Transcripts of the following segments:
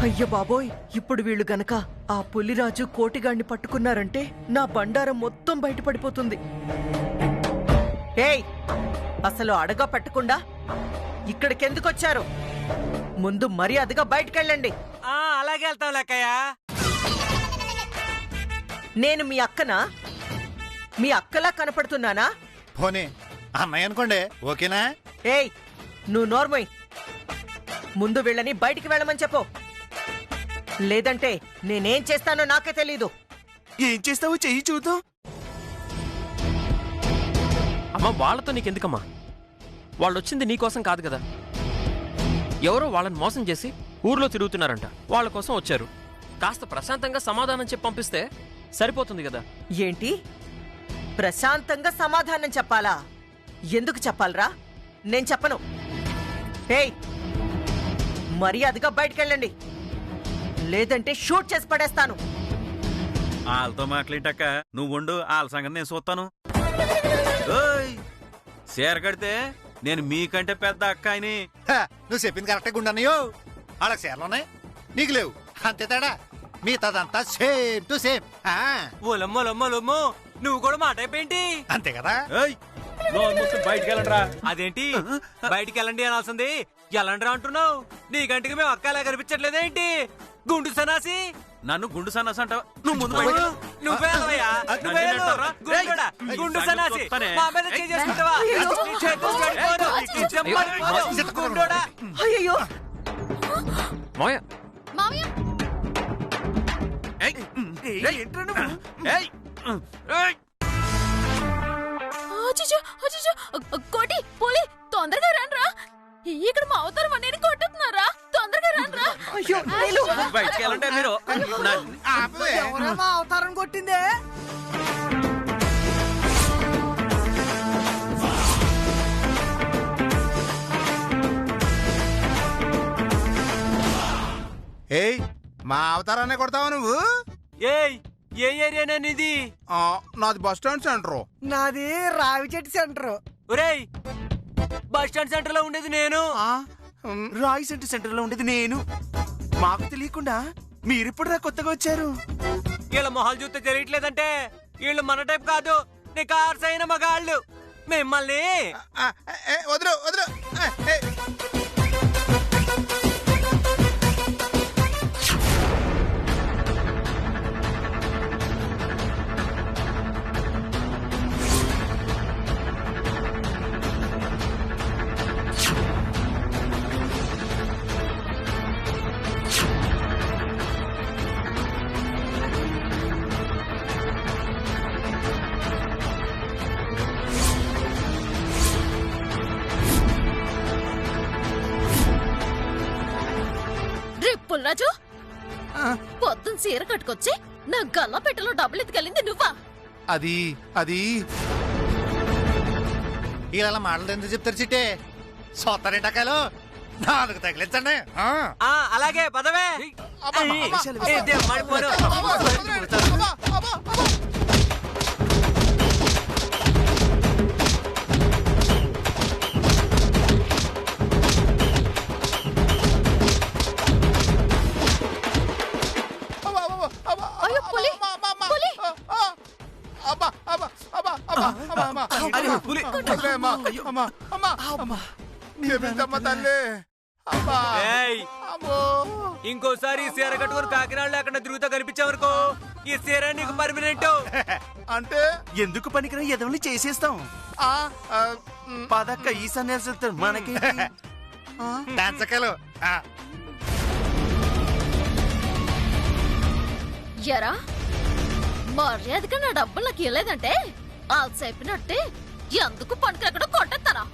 అయ్య బాబోయ్, ఇప్పుడు వీళ్ళు గనక ఆ పులిరాజు కోటిగాడిని పట్టుకున్నారంటే నా బండారం మొత్తం బయటపడిపోతుంది. ఏయ్, అసలు అడగా పెట్టకుండా ఇక్కడికెందుకొచ్చారు? ముందు మర్యాదగా బయటకెళ్ళండి. అలాగే వెళ్తాం లెక్కయ్య. నేను మీ అక్కనా? మీ అక్కలా కనపడుతున్నానా? పోనీ అన్నయ్య అనుకోండి, ఓకేనా? ఏయ్, నువ్వు నోర్మోయ్. ముందు వీళ్ళని బయటికి వెళ్ళమని చెప్పు, లేదంటే నేనేం చేస్తానో నాకే తెలీదు. ఏం చేస్తావో చెయ్యి చూద్దాం. అమ్మా, వాళ్ళతో నీకెందుకమ్మా? వాళ్ళు వచ్చింది నీకోసం కాదు కదా. ఎవరో వాళ్ళని మోసం చేసి ఊర్లో తిరుగుతున్నారంట, వాళ్ళ కోసం వచ్చారు. కాస్త ప్రశాంతంగా సమాధానం చెప్పి పంపిస్తే సరిపోతుంది కదా. ఏంటి ప్రశాంతంగా సమాధానం చెప్పాలా? ఎందుకు చెప్పాలరా? నేను చెప్పను. ఏయ్, మర్యాదగా బయటకెళ్ళండి, లేదంటే షూట్ చేసి పడేస్తాను. వాళ్ళతో మాట్లాడక నువ్వు ఉండు, వాళ్ళ సంగతి నేను చూస్తాను. చీర కడితే నేను మీకంటే పెద్ద అక్కాయిని. నువ్వు చెప్పింది కరెక్ట్గా ఉండన్నయ్యో. వాళ్ళకి చీరలున్నాయి, నీకు లేవు, అంతే తేడా. మిగతాదంతా సేమ్ టు సేమ్. ఓలమ్మో నువ్వు కూడా మాట అయిపోయింటి. అంతే కదా. బయటికి వెళ్ళండిరా. అదేంటి బయటికి వెళ్ళండి అనాల్సింది ఎలాంటి అంటున్నావు? నీ గంటికి మేము అక్కలా కనిపించట్లేదేంటి? గుండు సనాసి. నన్ను గుండు సన్నాసి అంటావు? నువ్వు ముందు బయటికి వెళ్ళు. నువ్వే వెళ్ళవయ్యా, నువ్వే వెళ్ళు. గుండోడా, గుండు సనాసి. మా మీద చేసుకుంటావా? నీ చేతులు కడుక్కోను, నీ చెంపలు కడుక్కోను. గుండోడా. అయ్యో, మావయ్య, మావయ్య ఏంట్రా నువ్వు? కోటి పోలి తొందరగా రాన్రా. ఇక్కడ మా అవతారం అనేది కొట్టుతున్నారా? తొందరగా రాన్రా. అయ్యో, నీలు. బయటికి వెళ్ళండి మీరు. ఎవరమ్మా అవతారం కొట్టిందే? ఏయ్, మా అవతారాన్ని కొడతావా నువ్వు? ఏయ్, ఏ ఏరియానే నీది? నాది బస్ స్టాండ్ సెంటర్. నాది రావిచెట్టు సెంటర్. ఒరేయ్, బస్ స్టాండ్ సెంటర్ లో ఉండేది నేను, రాయి సెంటర్ లో ఉండేది నేను. మాకు తెలియకుండా మీరిప్పుడు కొత్తగా వచ్చారు. వీళ్ళ మొహాలు చూస్తే తెలియట్లేదంటే వీళ్ళు మన టైప్ కాదు, నీ కార్స్ అయిన మగాళ్ళు. మిమ్మల్ని వదులు వదులు. పుల్రాజు, పొద్దున్న చీర కట్టుకొచ్చి నా గల్లా పెట్టెలో డబ్బులు ఎత్తుకెళ్ళింది నువ్వా? అది అది ఇలా మాటలు ఎందుకు చెప్తారు చిట్టే? సొత్తరింటకాయలు నాలుగు తగిలించండి. అలాగే పదవే. ఇంకోసారి ఈ సీర కట్టుకుని కాకినాడ లేకుండా తిరుగుతా కనిపించావనుకో, ఈ సీర నీకు పర్మనెంట్. అంటే ఎందుకు పనికిరా ఎదవని చేసేస్తాం. పదక్క ఈ సన్యాసం మనకి డాన్సకాయలు. ఎరా మర్యాదగా నా డబ్బులు నాకు ఇవ్వలేదంటే వాళ్ళు చెప్పినట్టే ఎందుకు పనికిరక్కడ కొట్టేస్తారా?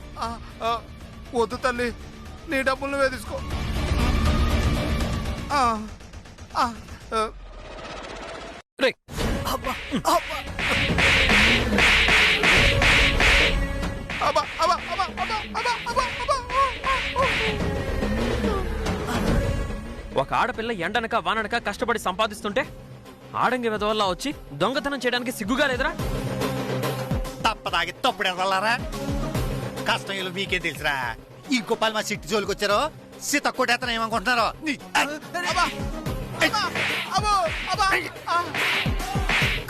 వద్దు తల్లి, నీ డబ్బులు నువ్వే తీసుకో. రేయ్, ఒక ఆడపిల్ల ఎండనక వాననక కష్టపడి సంపాదిస్తుంటే ఆడంగి వెదవల్లా వచ్చి దొంగతనం చేయడానికి సిగ్గుగా లేదురా? తప్పదాగి తప్పుడు వెళ్ళారా? కష్టం మీకేం తెలుసురా? ఇంకో పాలు మా సిట్టి జోలికి వచ్చారో సీత కొట్టేతను ఏమనుకుంటున్నారో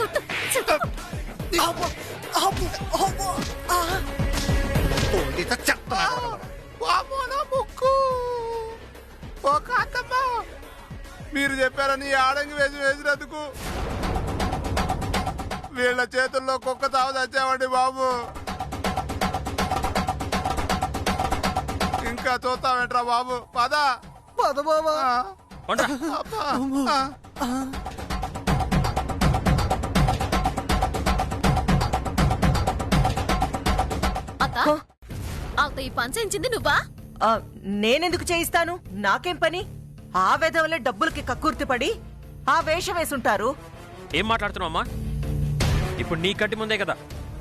కొట్టు, సీత కొట్టు. పోలీసు చెప్తున్నాడు. ముక్కు ఓ కాంతమ్మ, మీరు చెప్పారని ఆడంగి వేసినందుకు వీళ్ళ చేతుల్లో కుక్క తావు తెచ్చామండి బాబు. ఇంకా చూస్తామేంట్రా బాబు, పద బాబా. అత్త, వాళ్ళతో ఈ పని చేయించింది నువ్వా? నేనెందుకు చేయిస్తాను? నాకేం పని? ఆ వెధవలే డబ్బులకి కక్కుర్తి పడి ఆ వేషం వేసుంటారు. ఏం మాట్లాడుతున్నావు అమ్మా? ఇప్పుడు నీ కట్టి ముందే కదా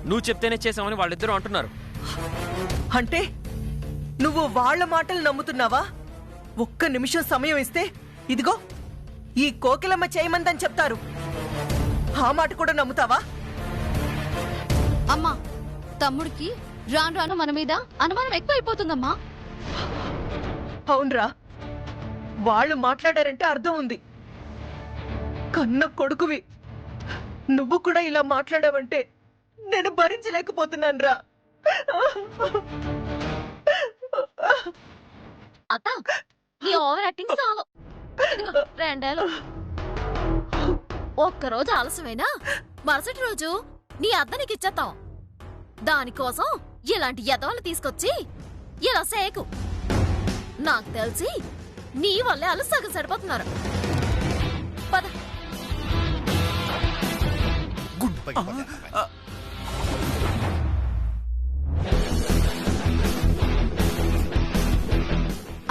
నువ్వు చెప్తేనే చేసామని వాళ్ళిద్దరూ అంటున్నారు. అంటే నువ్వు వాళ్ళ మాటలు నమ్ముతున్నావా? ఒక్క నిమిషం సమయం ఇస్తే ఇదిగో ఈ కోకిలమ్మ చేయమందని చెప్తారు. ఆ మాట కూడా నమ్ముతావా? అమ్మా, తమ్ముడికి రాను రాను మన మీద అనుమానం ఎక్కువైపోతుందమ్మా. అవునరా, వాళ్ళు మాట్లాడారంటే అర్థం ఉంది. కన్న కొడుకువి నువ్వు కూడా ఇలా మాట్లాడావంటే నేను భరించలేకపోతున్నాను రా. అత్త, నీ ఓవర్ యాక్టింగ్ చాలు. ఇదిగో, 2 ఒక్కరోజు ఆలస్యమైనా మరుసటి రోజు నీ అద్ద నీకు ఇచ్చేస్తాం. దానికోసం ఇలాంటి యదవలు తీసుకొచ్చి ఇలా సేకు. నాకు తెలిసి నీ వల్లే వాళ్ళు సగం సరిపోతున్నారు. పద. గుడ్ పగిలిపోతే.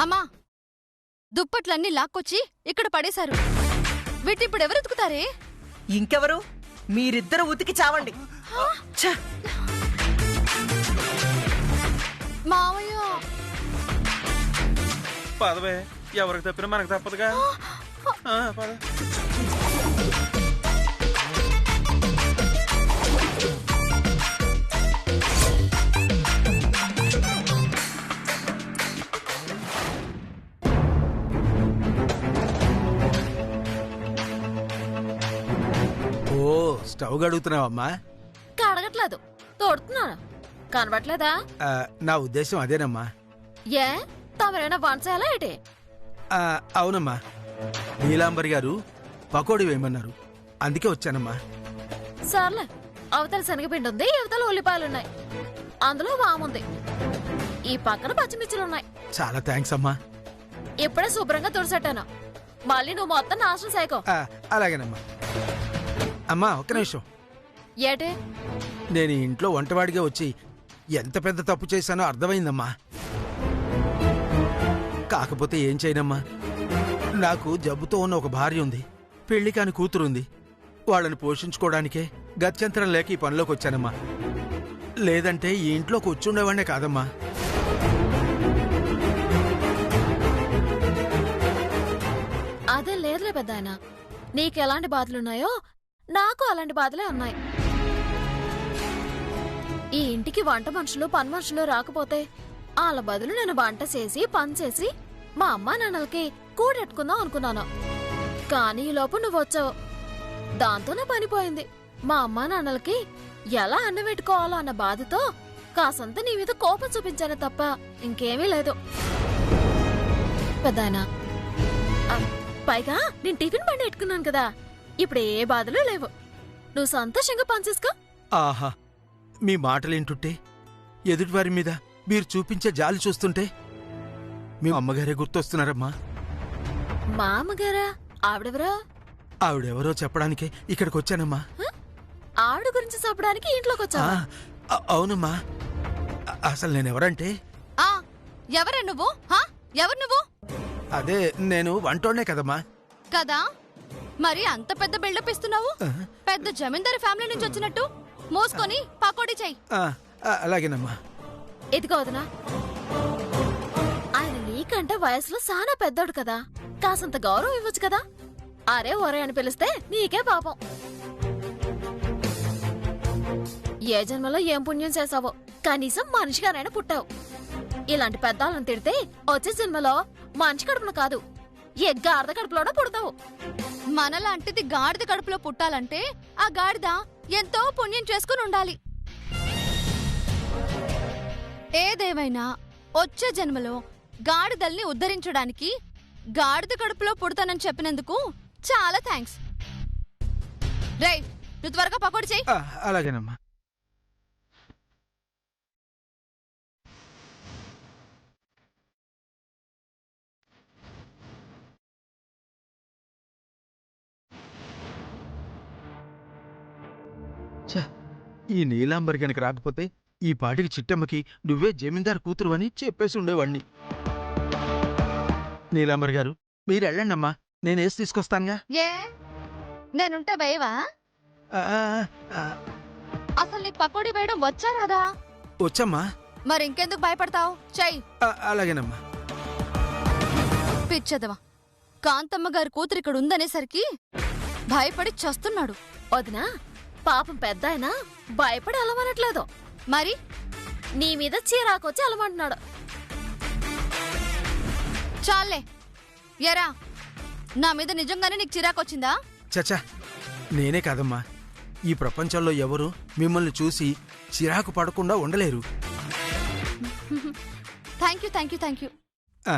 అమ్మా, దుప్పట్లన్నీ లాక్కొచ్చి ఇక్కడ పడేశారు. వీటిప్పుడు ఎవరు ఉతుకుతారే? ఇంకెవరు? మీరిద్దరు ఉతికి చావండి. ఛ! మావయ్య, పదవే, ఎవరికి తప్పినా మనకు తప్పదుగా. పద. ఓ, స్టవ్ గడుగుతున్నావమ్మా? కడగట్లేదు, తోడుతున్నాను. కనబట్లేదా? నా ఉద్దేశం అదేనమ్మా. ఏ, తమరైనా వంట చేయాలా ఏంటి? అవునమ్మా, నీలాంబరి గారు పకోడీ వేయమన్నారు, అందుకే వచ్చానమ్మా. సర్లే, అవతల శనగపిండి ఉంది, యువతల ఉల్లిపాయలున్నాయి, అందులో వాముంది, ఈ పక్కన పచ్చిమిర్చిలున్నాయి. చాలా థ్యాంక్స్ అమ్మా. ఇప్పుడే శుభ్రంగా తుడిసెట్టాను. మళ్ళీ నువ్వు మొత్తం నాశనం చేయకో. అలాగేనమ్మా. అమ్మా, ఒక్క నిమిషం. ఏటే? నేను ఇంట్లో వంటవాడిగా వచ్చి ఎంత పెద్ద తప్పు చేశానో అర్థమైందమ్మా. కాకపోతే ఏం చేయనమ్మా, నాకు జబ్బుతో ఉన్న ఒక భార్య ఉంది, పెళ్లి కాని కూతురుంది. వాళ్ళని పోషించుకోవడానికే గత్యంతరం లేక ఈ పనిలోకి వచ్చానమ్మా. లేదంటే ఈ ఇంట్లో కూర్చుండేవాడినే కాదమ్మా. అదే లేదులే పెద్దాయన, నీకెలాంటి బాధలున్నాయో నాకు అలాంటి బాధలే ఉన్నాయి. ఈ ఇంటికి వంట మనుషులు పని మనుషులు రాకపోతే వాళ్ళ బదులు నేను వంట చేసి పని చేసి మా అమ్మా నాన్నలకి కూడెట్టుకుందాం అనుకున్నాను. కానీ ఈ లోపు నువ్వు వచ్చావు, దాంతో నా పని పోయింది. మా అమ్మా నాన్నలకి ఎలా అన్నం పెట్టుకోవాలో అన్న బాధతో కాసంత నీ మీద కోపం చూపించాను తప్ప ఇంకేమీ లేదు పెద్దాయనా. పైగా నేను టిఫిన్ బండి పెట్టుకున్నాను కదా, ఇప్పుడు ఏ బాధలు లేవు. నువ్వు సంతోషంగా పనిచేసుకో. ఆహా, మీ మాటలేంటుంటే, ఎదుటివారి మీద మీరు చూపించే జాలి చూస్తుంటే మీ అమ్మగారే గుర్తొస్తున్నారమ్మా. మా అమ్మగారా? ఆవిడెవరా? ఆవిడెవరో చెప్పడానికే ఇక్కడికి వచ్చానమ్మా. ఆవిడ గురించి చెప్పడానికి ఇంట్లోకి వచ్చావా? అవునమ్మా. అసలు నేనెవరంటే, ఎవరే నువ్వు? ఎవరు నువ్వు? అదే నేను వంటోనే కదమ్మా. కదా, మరి అంత పెద్ద బిల్డప్ ఇస్తున్నావు? పెద్ద జమీందారు ఫ్యామిలీ నుంచి వచ్చినట్టు మోసుకొని పకోడీ చెయ్యి. అలాగేనమ్మా. ఇదిగో వదినా, ఆయన నీకంటే వయసులో చాలా పెద్దోడు కదా, కాసంత గౌరవం ఇవ్వచ్చు కదా. అరే ఒరే అని పిలిస్తే నీకే పాపం. ఏ జన్మలో ఏం పుణ్యం చేసావో, కనీసం మనిషిగానైనా పుట్టావు. ఇలాంటి పెద్దాలను తిడితే వచ్చే జన్మలో మంచి కడుపున కాదు ఏ గాడిద కడుపులోనో పుడతావు. మనలాంటిది గాడిద కడుపులో పుట్టాలంటే ఆ గాడిద ఎంతో పుణ్యం చేసుకుని ఉండాలి. ఏదేమైనా వచ్చే జన్మలో గాడిదల్ని ఉద్ధరించడానికి గాడిద కడుపులో పుడతానని చెప్పినందుకు చాలా థ్యాంక్స్. రేయ్, నువ్వు త్వరగా పకోడీ చెయ్యి. అలాగేనమ్మా. ఈ నీలాంబరి గనక రాకపోతే ఈ పాటికి చిట్టమ్మకి నువ్వే జమీందారు కూతురు అని చెప్పేసి ఉండేవాణ్ణి. నీలాంబరి గారు మీరు వెళ్ళండమ్మా, నేనేసి తీసుకొస్తానుగా. ఏ నేనుంటే వేయవా? ఆ, ఆ, అసలు నీకు పకోడీ వేయడం వచ్చా రాదా? వచ్చమ్మా. మరి ఇంకెందుకు భయపడతావు? చెయ్యి. అలాగేనమ్మా. పిచ్చదవా, కాంతమ్మ గారి కూతురు ఇక్కడ ఉందనేసరికి భయపడి చస్తున్నాడు. వదినా, పాపం పెద్ద ఆయన భయపడి అలమనట్లేదు. మరి నీ మీద చీరాకొచ్చి అలమంటున్నాడు. చాలే. ఎరా, నా మీద నిజంగానే నీకు చిరాకొచ్చిందా? చచ్చా, నేనే కాదమ్మా, ఈ ప్రపంచంలో ఎవరు మిమ్మల్ని చూసి చిరాకు పడకుండా ఉండలేరు. Thank you, thank you, thank you. ఆ,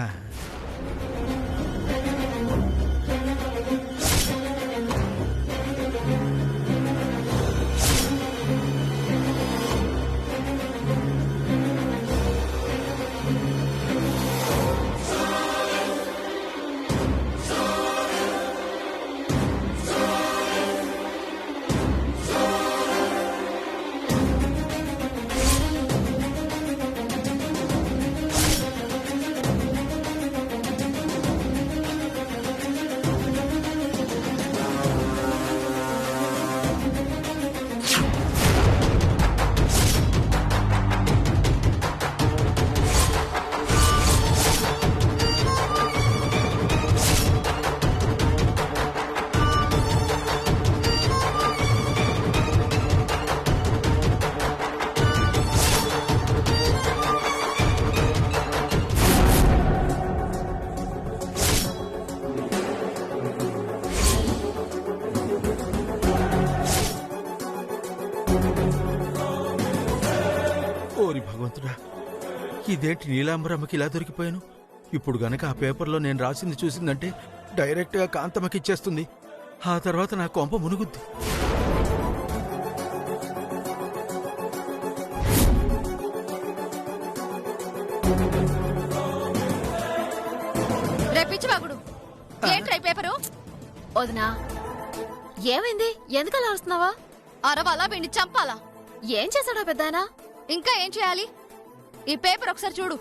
ఓరి భగవంతుడా, ఇదేంటి నీలాంబరమ్మకి ఇలా దొరికిపోయాను? ఇప్పుడు గనక ఆ పేపర్లో నేను రాసింది చూసిందంటే డైరెక్ట్గా కాంతమ్మకి ఇచ్చేస్తుంది. ఆ తర్వాత నా కొంప మునుగుద్ది. రేపిచ్చివాగుడు, ఏంట్రై పేపరు? వదినా, ఏమైంది? ఎందుకలా అరుస్తున్నావా? అరవాలా, వీడిని చంపాలా? ఏం చేశాడా పెద్దాయనా? ఇంకా ఏం చేయాలి? ఈ పేపర్ ఒకసారి చూడు.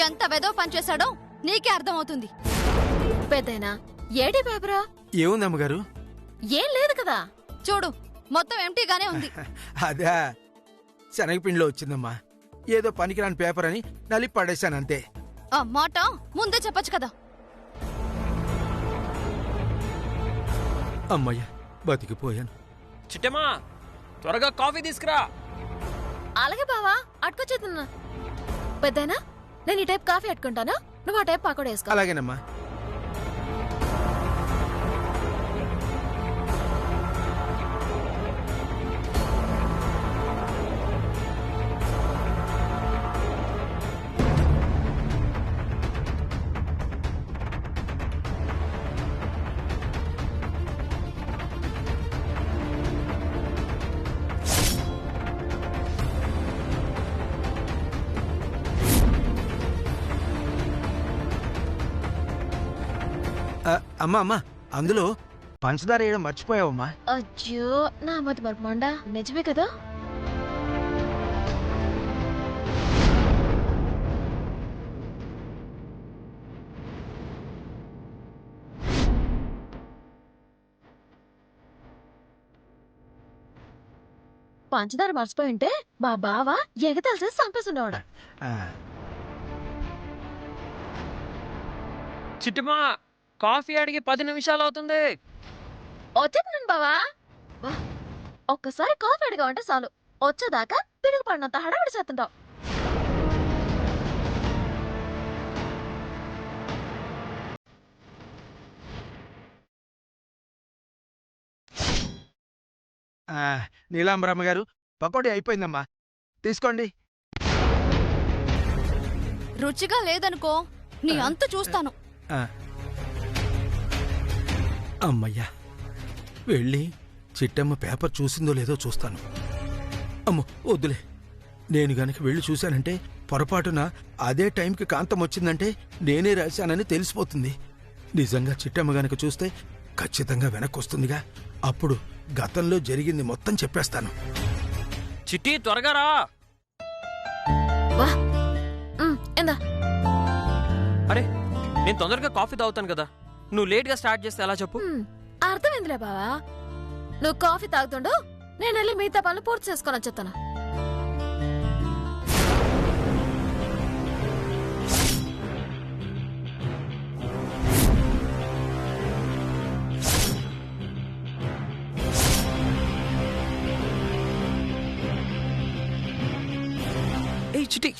ఎంత వెదో పనిచేశాడో నీకే అర్థమవుతుంది. పెద్దాయనా, ఏడి పేపరా? ఏముంది అమ్మగారు? ఏం లేదు కదా. చూడు, మొత్తం ఎంటీగానే ఉంది. అదే శనగపిండిలో వచ్చిందమ్మా. ఏదో పనికిరాని పేపర్ అని నలిపి పడేశానంతే. ఆ మాట ముందే చెప్పొచ్చు కదా. అమ్మయ్య, బతికిపోయాను. చిట్టమ్మా, త్వరగా కాఫీ తీసుకురా. అలాగే బావా, అట్టుకొచ్చేతున్నా. పెద్దయినా, నేను ఈ టైప్ కాఫీ అట్టుకుంటాను, నువ్వు ఆ టైప్ పకోడీ వేసుకో. అలాగేనమ్మా. అమ్మా అమ్మా, అందులో పంచదార వేయడం మర్చిపోయావమ్మా. అయ్యో, నా మతి మరపమండా. నిజమే కదా. పంచదార మర్చిపోయి ఉంటే మా బావ ఎగతాల్సి చంపేస్తుండేవాడు. చిట్టమ్మా, కాఫీ అడిగి 10 నిమిషాలు అవుతుంది. వచ్చేస్తున్నాను బావా. ఒక్కసారి కాఫీ అడిగా అంటే చాలు, వచ్చేదాకా పిడుగు పడినంత హడావిడి చేస్తుంటావు. నీలాంబరమ్మ గారు పకోడీ అయిపోయిందమ్మా, తీసుకోండి. రుచిగా లేదనుకో నీ అంత చూస్తాను. అమ్మయ్యా, వెళ్ళి చిట్టమ్మ పేపర్ చూసిందో లేదో చూస్తాను. అమ్మో వద్దులే, నేను గనక వెళ్ళి చూశానంటే పొరపాటున అదే టైంకి కాంతం వచ్చిందంటే నేనే రాశానని తెలిసిపోతుంది. నిజంగా చిట్టమ్మ గనక చూస్తే ఖచ్చితంగా వెనక్కొస్తుందిగా. అప్పుడు గతంలో జరిగింది మొత్తం చెప్పేస్తాను. చిట్టి త్వరగా రా. వా ఎందా అరే, నేను తొందరగా కాఫీ తాగుతాను కదా, నువ్వు లేట్ గా స్టార్ట్ చేస్తే ఎలా చెప్పు? అర్థమైందిలే బావా. నువ్వు కాఫీ తాగుతుండు, నేను వెళ్ళి మిగతా పనులు పూర్తి చేసుకొని వచ్చేస్తాను. ఏ చిట్టి,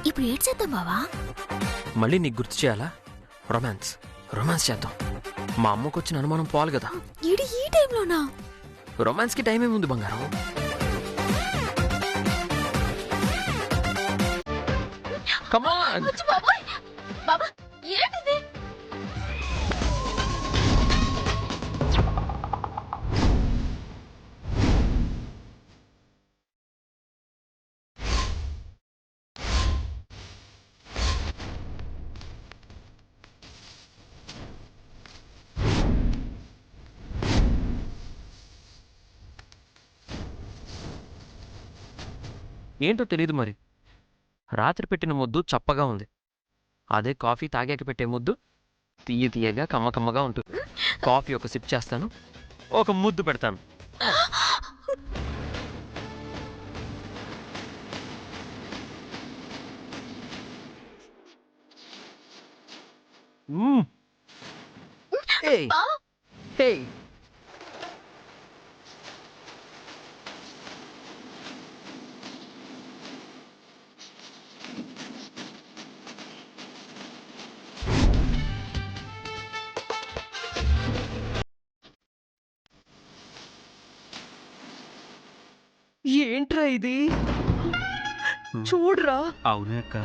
ఇప్పుడు ఏడ్ చేద్దాం బావా. మళ్ళీ నీకు గుర్తు చేయాలా? రొమాన్స్ రొమాన్స్ చేద్దాం. మా అమ్మకు వచ్చిన అనుమానం పోవాలి కదా. ఈడి ఈ టైంలోనా? రొమాన్స్ కి టైం ఏముంది బంగారం. Come on. బాబా ఏంటిది? ఏంటో తెలీదు మరి, రాత్రి పెట్టిన ముద్దు చప్పగా ఉంది. అదే కాఫీ తాగాక పెట్టే ముద్దు తీయ తీయగా కమ్మకమ్మగా ఉంటుంది. కాఫీ ఒక సిప్ చేస్తాను, ఒక ముద్దు పెడతాను. Hey. Hey. ఏంట్రా ఇది? చూడ్రా. అవునే అక్క.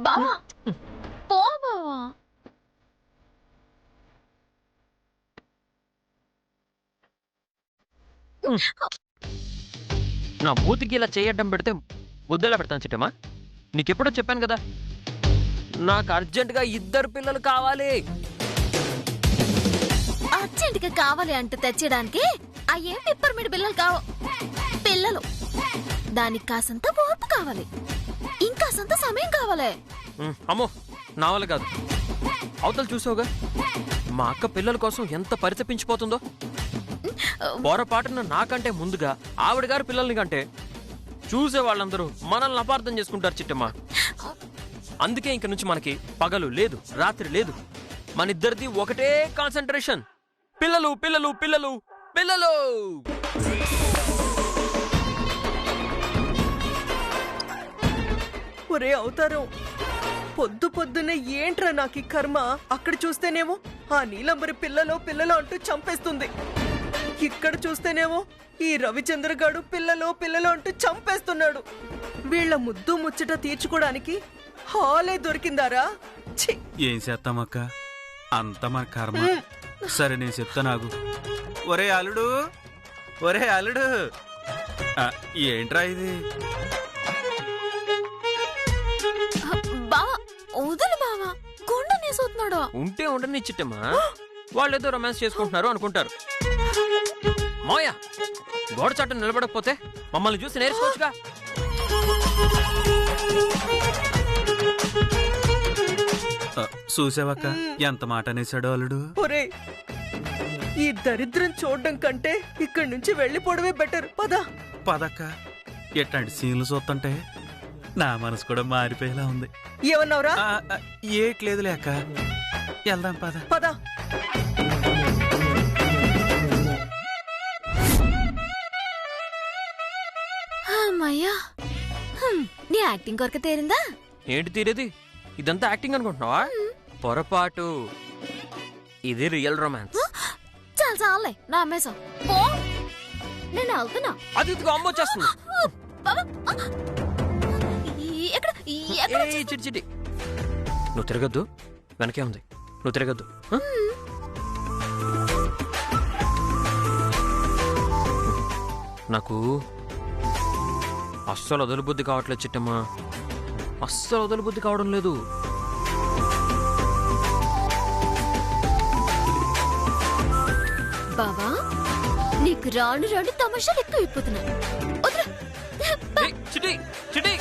బావా పో బావా. నా మూతికి ఇలా చేయడం పెడితే ముద్దలా పెడతాను చిట్టమ్మా. నీకెప్పుడో చెప్పాను కదా, నాకు అర్జెంటుగా 2 పిల్లలు కావాలి. అర్జెంటుగా కావాలి అంటే తెచ్చడానికి అయ్యేం పిప్పర్మిడి పిల్లలు కావు. పిల్లలు దానికి కాసంత ఓర్పు కావాలి, ఇంకాసంత సమయం కావాలి. అమ్మో నా వల్ల కాదు. అవతలు చూసావుగా మా అక్క పిల్లల కోసం ఎంత పరితపించిపోతుందో. పొరపాటున నాకంటే ముందుగా ఆవిడ గారి పిల్లల్ని కంటే చూసే వాళ్ళందరూ మనల్ని అపార్థం చేసుకుంటారు చిట్టమ్మా. అందుకే ఇంక నుంచి మనకి పగలు లేదు, రాత్రి లేదు, మన ఇద్దరిది ఒకటే కాన్సంట్రేషన్. పిల్లలు పిల్లలు పిల్లలు పిల్లలు. ఒరే అవతారం, పొద్దు పొద్దునే ఏంట్రా నాకు ఈ కర్మ. అక్కడ చూస్తేనేమో ఆ నీలంబరి పిల్లలో పిల్లలో అంటూ చంపేస్తుంది, ఇక్కడ చూస్తేనేమో ఈ రవిచంద్ర గాడు పిల్లలో పిల్లలో అంటూ చంపేస్తున్నాడు. వీళ్ళ ముద్దు ముచ్చట తీర్చుకోవడానికి హాలే దొరికిందారా? ఛీ! ఏం చేస్తామక్క, అంత మన కర్మ. సరే నేను చెప్తా నాకు. ఒరే అల్లుడు, ఒరే అల్లుడు, ఏంట్రా ఇది? బావా వదులు బావా, గుండె నేసవుతున్నాడు. ఉంటే ఉండని చిట్టమ్మా, వాళ్ళేదో రొమాన్స్ చేసుకుంటున్నారు అనుకుంటారు. మాయ గోడ చాటు నిలబడకపోతే మమ్మల్ని చూసి నేర్చుకోవచ్చుగా. చూసావక్క ఎంత మాట అనేసాడో అల్లుడు. ఒరే, ఈ దరిద్రం చూడడం కంటే ఇక్కడి నుంచి వెళ్ళిపోవడమే బెటర్. పద పదక్క, ఎట్లాంటి సీన్లు చూస్తుంటే నా మనసు కూడా మారిపోయేలా ఉంది. ఏమన్నావురా? ఏట్లేదులే అక్క, వెళ్దాం పద. పద. అమ్మయ్యా, నీ యాక్టింగ్ కొరక తేరిందా? ఏంటి తీరేది? ఇదంతా యాక్టింగ్ అనుకుంటున్నావా? పొరపాటు, ఇది రియల్ రొమాన్స్. చాలా చాలే నా అమ్మేశా. నేను వెళ్తున్నా. అది ఇదిగో అమ్మ వచ్చేస్తుంది. చిటి నువ్వు తిరగద్దు, వెనకే ఉంది. నువ్వు తిరగద్దు. నాకు అస్సలు వదలబుద్ధి కావట్లేదు చిట్టమ్మా, అస్సలు వదలబుద్ధి కావడం లేదు. బావా, నీకు రాను రాను తమాషాలు ఎక్కువ అయిపోతున్నాయి. చిటి చిటి